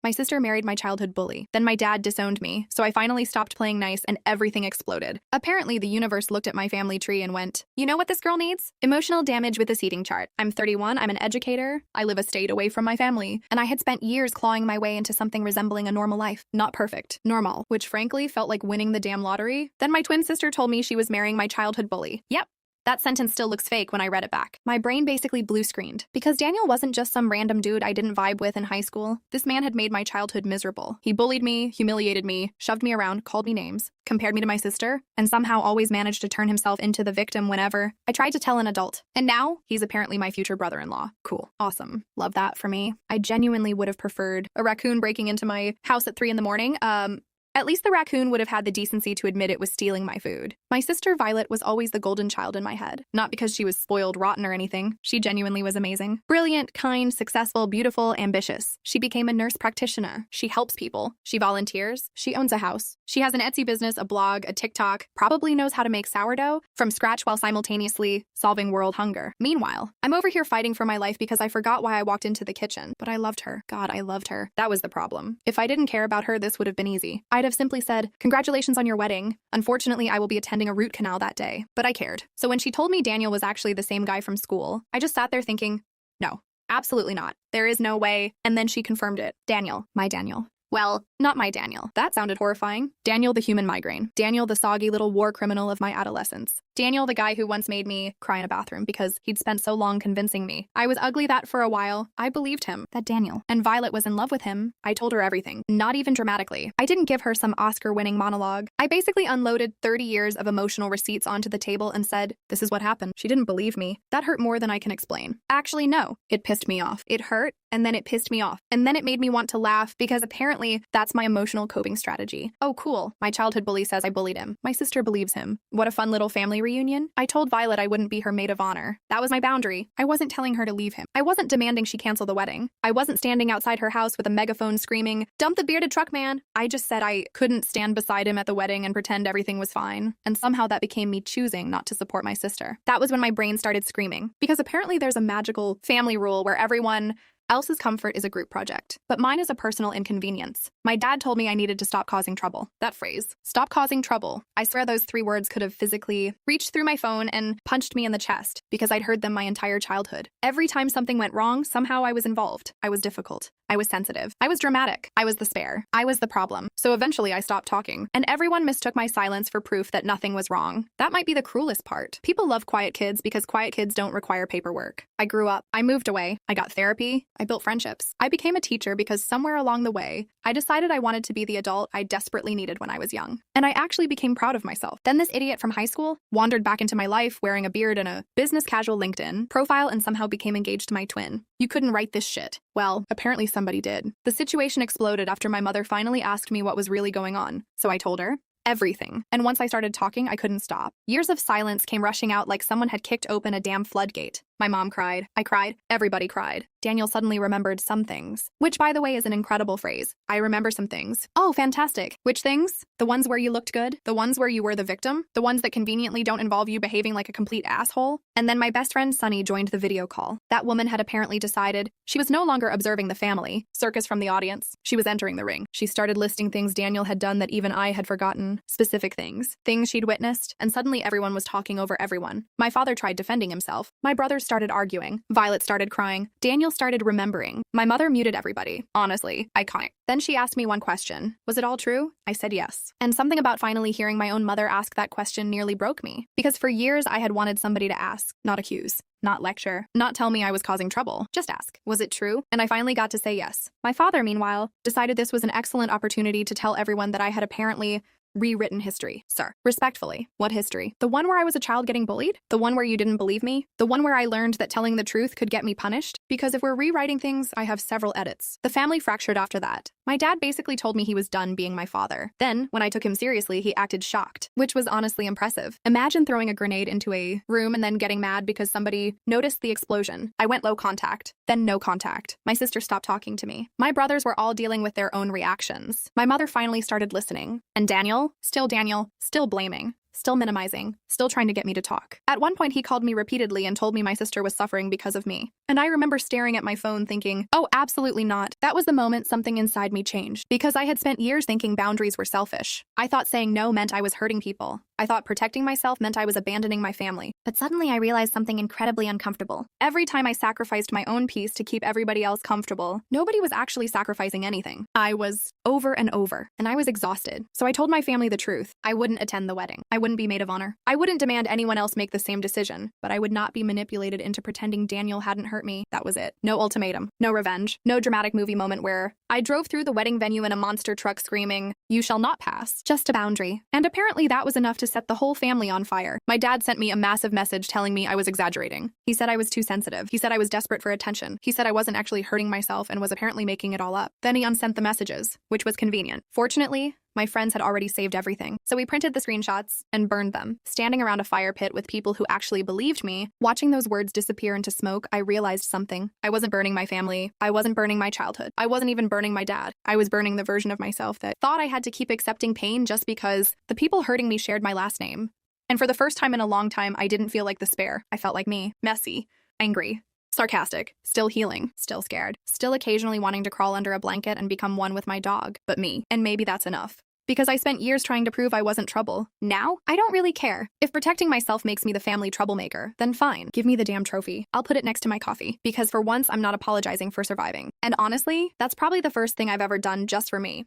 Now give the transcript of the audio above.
My sister married my childhood bully. Then my dad disowned me, so I finally stopped playing nice and everything exploded. Apparently, the universe looked at my family tree and went, you know what this girl needs? Emotional damage with a seating chart. I'm 31, I'm an educator, I live a state away from my family, and I had spent years clawing my way into something resembling a normal life. Not perfect, normal, which frankly felt like winning the damn lottery. Then my twin sister told me she was marrying my childhood bully. Yep. That sentence still looks fake when I read it back. My brain basically blue-screened. Because Daniel wasn't just some random dude I didn't vibe with in high school. This man had made my childhood miserable. He bullied me, humiliated me, shoved me around, called me names, compared me to my sister, and somehow always managed to turn himself into the victim whenever I tried to tell an adult. And now, he's apparently my future brother-in-law. Cool. Awesome. Love that for me. I genuinely would have preferred a raccoon breaking into my house at 3 in the morning. At least the raccoon would have had the decency to admit it was stealing my food. My sister Violet was always the golden child in my head. Not because she was spoiled rotten or anything. She genuinely was amazing. Brilliant, kind, successful, beautiful, ambitious. She became a nurse practitioner. She helps people. She volunteers. She owns a house. She has an Etsy business, a blog, a TikTok, probably knows how to make sourdough from scratch while simultaneously solving world hunger. Meanwhile, I'm over here fighting for my life because I forgot why I walked into the kitchen. But I loved her. God, I loved her. That was the problem. If I didn't care about her, this would have been easy. I'd have simply said, congratulations on your wedding. Unfortunately, I will be attending a root canal that day. But I cared. So when she told me Daniel was actually the same guy from school, I just sat there thinking, no, absolutely not. There is no way. And then she confirmed it. Daniel, my Daniel. Well, not my Daniel. That sounded horrifying. Daniel the human migraine. Daniel the soggy little war criminal of my adolescence. Daniel the guy who once made me cry in a bathroom because he'd spent so long convincing me I was ugly that for a while I believed him, that Daniel. And Violet was in love with him. I told her everything, not even dramatically. I didn't give her some Oscar-winning monologue. I basically unloaded 30 years of emotional receipts onto the table and said, this is what happened. She didn't believe me. That hurt more than I can explain. Actually, no. It pissed me off. It hurt, and then it pissed me off. And then it made me want to laugh because apparently that's my emotional coping strategy. Oh, cool. My childhood bully says I bullied him. My sister believes him. What a fun little family reunion. I told Violet I wouldn't be her maid of honor. That was my boundary. I wasn't telling her to leave him. I wasn't demanding she cancel the wedding. I wasn't standing outside her house with a megaphone screaming, dump the bearded truck man. I just said I couldn't stand beside him at the wedding and pretend everything was fine. And somehow that became me choosing not to support my sister. That was when my brain started screaming. Because apparently there's a magical family rule where everyone else's comfort is a group project, but mine is a personal inconvenience. My dad told me I needed to stop causing trouble. That phrase, stop causing trouble. I swear those 3 words could have physically reached through my phone and punched me in the chest because I'd heard them my entire childhood. Every time something went wrong, somehow I was involved. I was difficult. I was sensitive. I was dramatic. I was the spare. I was the problem. So eventually I stopped talking, and everyone mistook my silence for proof that nothing was wrong. That might be the cruelest part. People love quiet kids because quiet kids don't require paperwork. I grew up. I moved away. I got therapy. I built friendships. I became a teacher because somewhere along the way, I decided I wanted to be the adult I desperately needed when I was young. And I actually became proud of myself. Then this idiot from high school wandered back into my life wearing a beard and a business casual LinkedIn profile and somehow became engaged to my twin. You couldn't write this shit. Well, apparently somebody did. The situation exploded after my mother finally asked me what was really going on. So I told her everything. And once I started talking, I couldn't stop. Years of silence came rushing out like someone had kicked open a damn floodgate. My mom cried. I cried. Everybody cried. Daniel suddenly remembered some things, which, by the way, is an incredible phrase. I remember some things. Oh, fantastic. Which things? The ones where you looked good? The ones where you were the victim? The ones that conveniently don't involve you behaving like a complete asshole? And then my best friend Sunny joined the video call. That woman had apparently decided she was no longer observing the family, circus from the audience. She was entering the ring. She started listing things Daniel had done that even I had forgotten. Specific things. Things she'd witnessed, and suddenly everyone was talking over everyone. My father tried defending himself. My brothers started arguing. Violet started crying. Daniel started remembering. My mother muted everybody. Honestly, iconic. Then she asked me one question. Was it all true? I said yes. And something about finally hearing my own mother ask that question nearly broke me. Because for years I had wanted somebody to ask, not accuse. Not lecture. Not tell me I was causing trouble. Just ask. Was it true? And I finally got to say yes. My father, meanwhile, decided this was an excellent opportunity to tell everyone that I had apparently rewritten history. Sir, respectfully, what history? The one where I was a child getting bullied? The one where you didn't believe me? The one where I learned that telling the truth could get me punished? Because if we're rewriting things, I have several edits. The family fractured after that. My dad basically told me he was done being my father. Then, when I took him seriously, he acted shocked, which was honestly impressive. Imagine throwing a grenade into a room and then getting mad because somebody noticed the explosion. I went low contact, then no contact. My sister stopped talking to me. My brothers were all dealing with their own reactions. My mother finally started listening. And Daniel, still blaming. still minimizing, still trying to get me to talk. At one point, he called me repeatedly and told me my sister was suffering because of me. And I remember staring at my phone thinking, oh, absolutely not. That was the moment something inside me changed, because I had spent years thinking boundaries were selfish. I thought saying no meant I was hurting people. I thought protecting myself meant I was abandoning my family. But suddenly I realized something incredibly uncomfortable. Every time I sacrificed my own peace to keep everybody else comfortable, nobody was actually sacrificing anything. I was over and over, and I was exhausted. So I told my family the truth. I wouldn't attend the wedding. I wouldn't be maid of honor. I wouldn't demand anyone else make the same decision, but I would not be manipulated into pretending Daniel hadn't hurt me. That was it. No ultimatum, no revenge, no dramatic movie moment where I drove through the wedding venue in a monster truck screaming, "You shall not pass." Just a boundary. And apparently that was enough to set the whole family on fire. My dad sent me a massive message telling me I was exaggerating. He said I was too sensitive. He said I was desperate for attention. He said I wasn't actually hurting myself and was apparently making it all up. Then he unsent the messages, which was convenient. Fortunately, my friends had already saved everything, so we printed the screenshots and burned them. Standing around a fire pit with people who actually believed me, watching those words disappear into smoke, I realized something. I wasn't burning my family. I wasn't burning my childhood. I wasn't even burning my dad. I was burning the version of myself that thought I had to keep accepting pain just because the people hurting me shared my last name. And for the first time in a long time, I didn't feel like despair. I felt like me. Messy. Angry. Sarcastic. Still healing. Still scared. Still occasionally wanting to crawl under a blanket and become one with my dog. But me. And maybe that's enough. Because I spent years trying to prove I wasn't trouble. Now, I don't really care. If protecting myself makes me the family troublemaker, then fine. Give me the damn trophy. I'll put it next to my coffee. Because for once, I'm not apologizing for surviving. And honestly, that's probably the first thing I've ever done just for me.